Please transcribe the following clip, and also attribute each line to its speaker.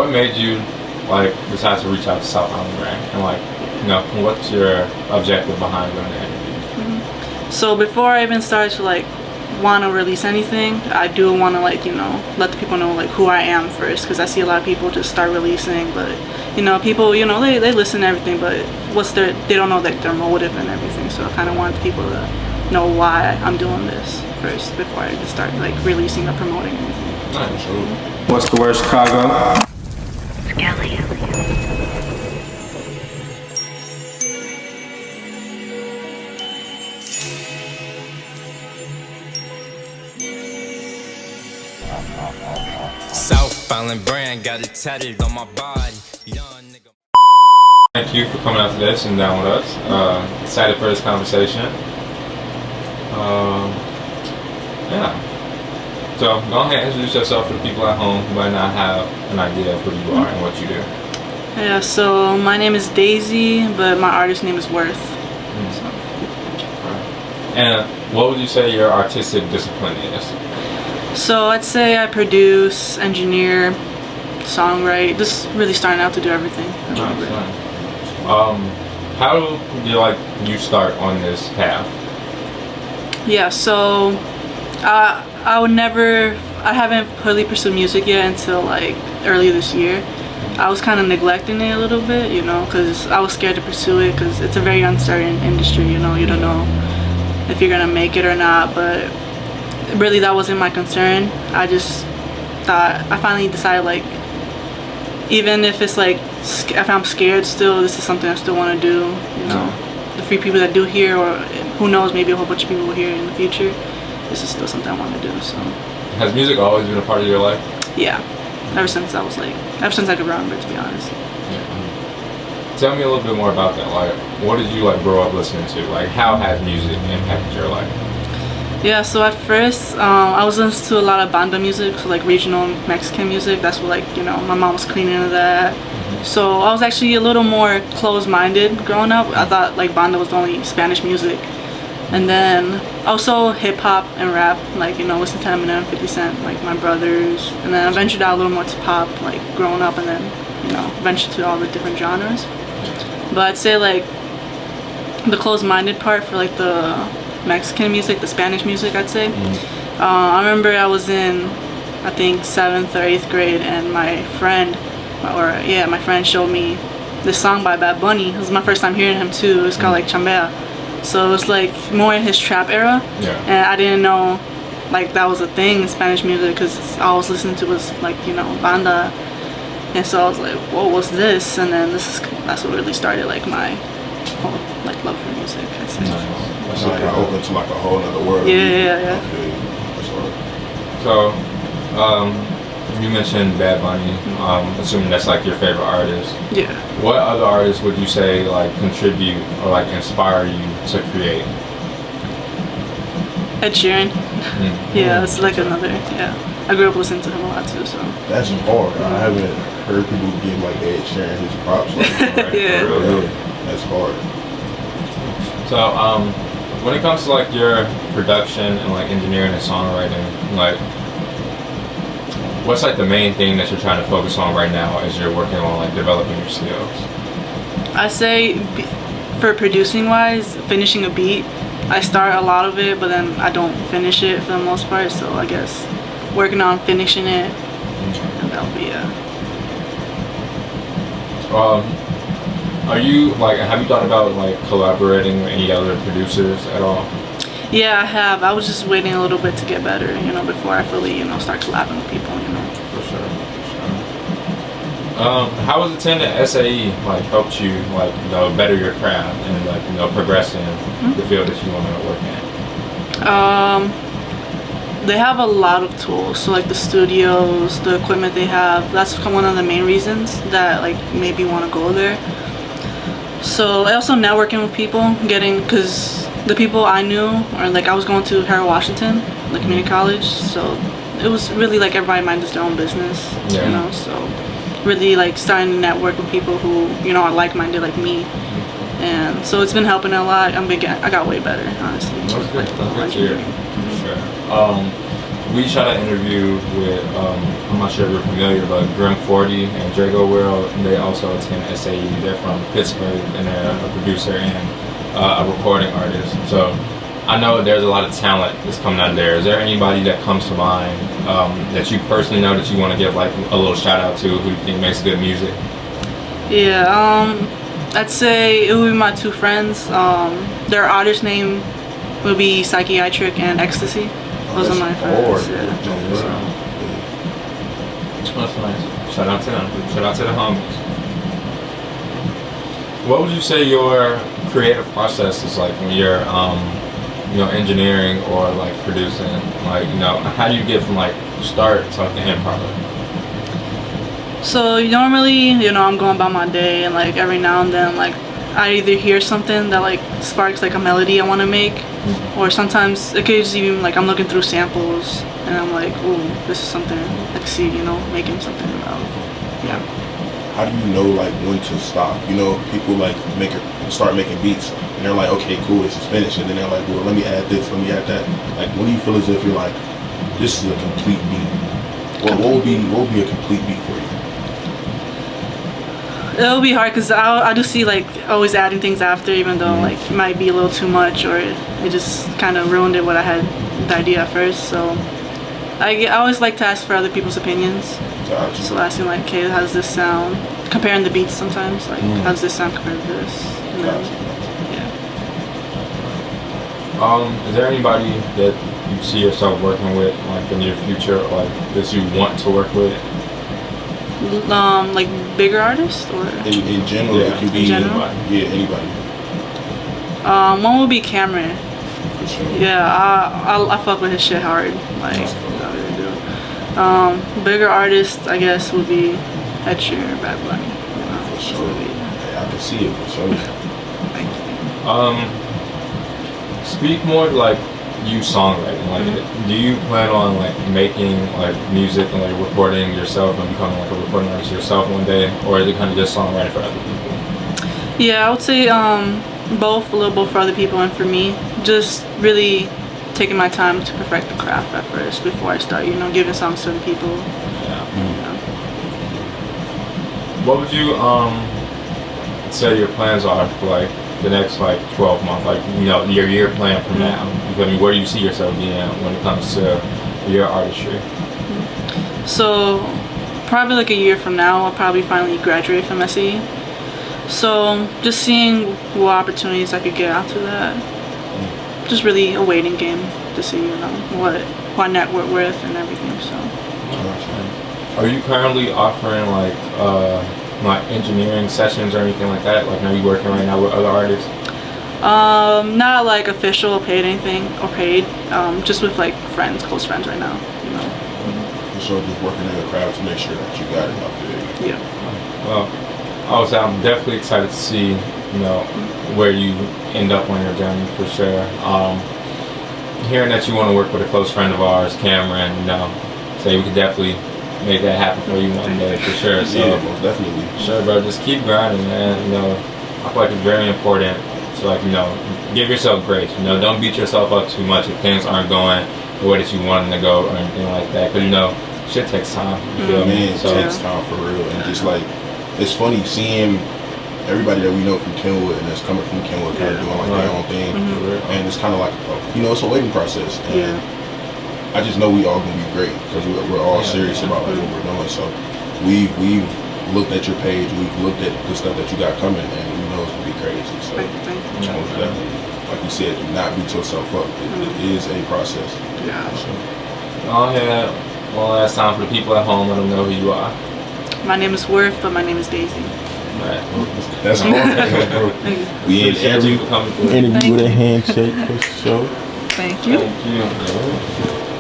Speaker 1: what made you like decide to reach out to South Island Brand, and like, you know, what's your objective behind doing the interview?
Speaker 2: So before I even started to like want to release anything, I do want to like, you know, let the people know like who I am first, because I see a lot of people just start releasing, but you know, people, you know, they listen to everything, but they don't know like their motive and everything. So I kind of want people to know why I'm doing this first before I just start like releasing or promoting anything.
Speaker 1: Nice.
Speaker 3: What's the word, Chicago?
Speaker 4: Skelly.
Speaker 5: South Island Brand got it tatted on my body. Young nigga.
Speaker 1: Thank you for coming out today, sitting down with us. Excited for this conversation. Yeah. So go ahead and introduce yourself for the people at home who might not have an idea of who you are and what you do.
Speaker 2: Yeah, so my name is Daisy, but my artist name is Worth.
Speaker 1: And what would you say your artistic discipline is?
Speaker 2: So I'd say I produce, engineer, songwrite, just really starting out to do everything.
Speaker 1: Nice. How did you start on this path?
Speaker 2: Yeah, so I haven't really pursued music yet until like early this year. I was kind of neglecting it a little bit, you know, because I was scared to pursue it because it's a very uncertain industry, you know. You don't know if you're gonna make it or not, but really that wasn't my concern. I just thought, I finally decided like, even if it's like, if I'm scared still, this is something I still want to do, you know. The few people that do hear, or who knows, maybe a whole bunch of people will hear in the future, this is still something I want to do, so.
Speaker 1: Has music always been a part of your life?
Speaker 2: Yeah, ever since I could remember, to be honest.
Speaker 1: Yeah. Tell me a little bit more about that. Like, what did you like grow up listening to? Like, how has music impacted your life?
Speaker 2: Yeah, so at first, I was listening to a lot of banda music, so like regional Mexican music. That's what, like, you know, my mom was cleaning into that. So I was actually a little more closed-minded growing up. I thought like banda was the only Spanish music. And then also hip-hop and rap, like, you know, listen to Eminem, 50 Cent, like my brothers. And then I ventured out a little more to pop, like growing up, and then, you know, ventured to all the different genres. But I'd say like the closed-minded part for like the Mexican music, the Spanish music, I'd say. I remember I was in, I think, 7th or 8th grade, and my friend showed me this song by Bad Bunny. It was my first time hearing him too. It's called like Chambea. So it was like more in his trap era.
Speaker 1: Yeah.
Speaker 2: And I didn't know like that was a thing in Spanish music, because all I was listening to was like, you know, banda. And so I was like, whoa, what's this? And then that's what really started like my whole like love for music, I'd say.
Speaker 3: It's like I open to like a whole other world.
Speaker 2: Yeah.
Speaker 1: So, you mentioned Bad Bunny. Assuming that's like your favorite artist.
Speaker 2: Yeah.
Speaker 1: What other artists would you say like contribute or like inspire you to create?
Speaker 2: Ed Sheeran. Yeah, that's like another. Yeah, I grew up listening to him a lot too. So.
Speaker 3: That's hard. I haven't heard people give like Ed Sheeran his props. Like,
Speaker 2: Yeah.
Speaker 3: Really, that's hard.
Speaker 1: So, when it comes to like your production and like engineering and songwriting, like, what's like the main thing that you're trying to focus on right now as you're working on like developing your skills?
Speaker 2: I say for producing wise, finishing a beat, I start a lot of it, but then I don't finish it for the most part. So I guess working on finishing it, and that'll be
Speaker 1: Are you like, have you thought about like collaborating with any other producers at all?
Speaker 2: Yeah, I have. I was just waiting a little bit to get better, you know, before I fully, you know, start collabing with people, you know.
Speaker 1: For sure. How has attending SAE like helped you like, you know, better your craft and like, you know, progress in the field that you want to work in?
Speaker 2: They have a lot of tools, so like the studios, the equipment they have. That's one of the main reasons that like made me want to go there. So I also networking with people, because the people I knew, or like I was going to Harold Washington, the community college, so it was really like everybody minded their own business, you know, so really like starting to network with people who, you know, are like-minded like me, and so it's been helping a lot. I got way better, honestly.
Speaker 1: That's good. That's good to hear. For sure. we shot an interview with, I'm not sure if you're familiar, but Grim 40 and Drago World, they also attend SAE. They're from Pittsburgh, and they're a producer and a recording artist. So I know there's a lot of talent that's coming out of there. Is there anybody that comes to mind that you personally know that you want to give like a little shout out to, who you think makes good music?
Speaker 2: Yeah, I'd say it would be my two friends. Their artist name would be Psychiatric and Ecstasy. Those are my friends. Yeah.
Speaker 1: That's nice. Shout out to them. Shout out to the homies. What would you say your creative process is like when you're, engineering or like producing? Like, how do you get from like start to like the end product?
Speaker 2: So normally, I'm going about my day, and like every now and then, like I either hear something that like sparks like a melody I want to make, or sometimes it could just even like I'm looking through samples and I'm like, ooh, this is something I can see, making something out of. Yeah.
Speaker 3: How do you know like when to stop? People like start making beats and they're like, okay, cool, this is finished, and then they're like, well, let me add this, let me add that. Like, when do you feel as if you're like, this is a complete beat? What would be a complete beat for you?
Speaker 2: It'll be hard because I do see like always adding things after, even though like it might be a little too much, or it just kind of ruined it what I had the idea at first. So I always like to ask for other people's opinions.
Speaker 3: Gotcha.
Speaker 2: So asking like, okay, how does this sound? Comparing the beats sometimes, like how does this sound compared to this? And then,
Speaker 1: Is there anybody that you see yourself working with like in your future, or like that you want to work with?
Speaker 2: Like bigger artists or
Speaker 3: In general,
Speaker 1: Yeah,
Speaker 3: it can be
Speaker 2: in general?
Speaker 3: anybody.
Speaker 2: One would be Cameron.
Speaker 3: For sure.
Speaker 2: Yeah, I fuck with his shit hard. Like I really do. Bigger artists, I guess, would be Ed Sheeran, Bad Bunny.
Speaker 3: For
Speaker 2: So
Speaker 3: sure.
Speaker 2: would be-
Speaker 3: Yeah, I can see it for sure.
Speaker 2: Thank you.
Speaker 1: Speak more like you songwriting. Like, do you plan on like making like music and like recording yourself and becoming like a recording artist yourself one day, or is it kind of just songwriting for other people?
Speaker 2: Yeah, I would say both, a little both for other people and for me. Just really taking my time to perfect the craft at first before I start, giving songs to other people.
Speaker 1: Yeah.
Speaker 2: You
Speaker 1: What would you say your plans are for like the next like 12 months, like your year plan from now? I mean, where do you see yourself being when it comes to your artistry?
Speaker 2: So probably like a year from now, I'll probably finally graduate from SAE. So just seeing what opportunities I could get after that. Just really a waiting game to see, what I network with and everything. So.
Speaker 1: Are you currently offering like engineering sessions or anything like that? Like, are you working right now with other artists?
Speaker 2: Not like official or paid anything or paid. Just with like friends, close friends right now.
Speaker 3: For sure, just working in the crowd to make sure that you got it out there.
Speaker 2: Yeah.
Speaker 1: Well, I would say I'm definitely excited to see, where you end up on your journey for sure. Hearing that you want to work with a close friend of ours, Cameron, say we could definitely make that happen for you one day for sure. So,
Speaker 3: Yeah, most definitely.
Speaker 1: sure, bro, just keep grinding, man. I feel like it's very important to like, give yourself grace. Don't beat yourself up too much if things aren't going the way that you want them to go or anything like that. Because shit takes time. You feel me?
Speaker 3: Man, it
Speaker 1: So,
Speaker 3: takes time for real. And just like, it's funny seeing everybody that we know from Kenwood and that's coming from Kenwood kind of doing like their own thing. And it's kind of like, it's a waiting process. And I just know we all gonna be great because we're all serious about like what we're doing. So we've looked at your page, we've looked at the stuff that you got coming, and we know it's gonna be crazy. So
Speaker 2: Thank you.
Speaker 3: most definitely, like you said, do not beat yourself up. It is a process.
Speaker 2: Yeah.
Speaker 3: So,
Speaker 1: go ahead. One last time for the people at home, let them know who you are.
Speaker 2: My name is Worth, but my name is Daisy.
Speaker 1: Right.
Speaker 3: that's hard, bro.
Speaker 2: Thank you.
Speaker 3: We in
Speaker 1: Appreciate
Speaker 3: every
Speaker 1: you for coming through.
Speaker 3: interview
Speaker 2: Thank
Speaker 3: with a
Speaker 2: you.
Speaker 3: handshake for sure.
Speaker 2: Thank you.
Speaker 1: Thank you.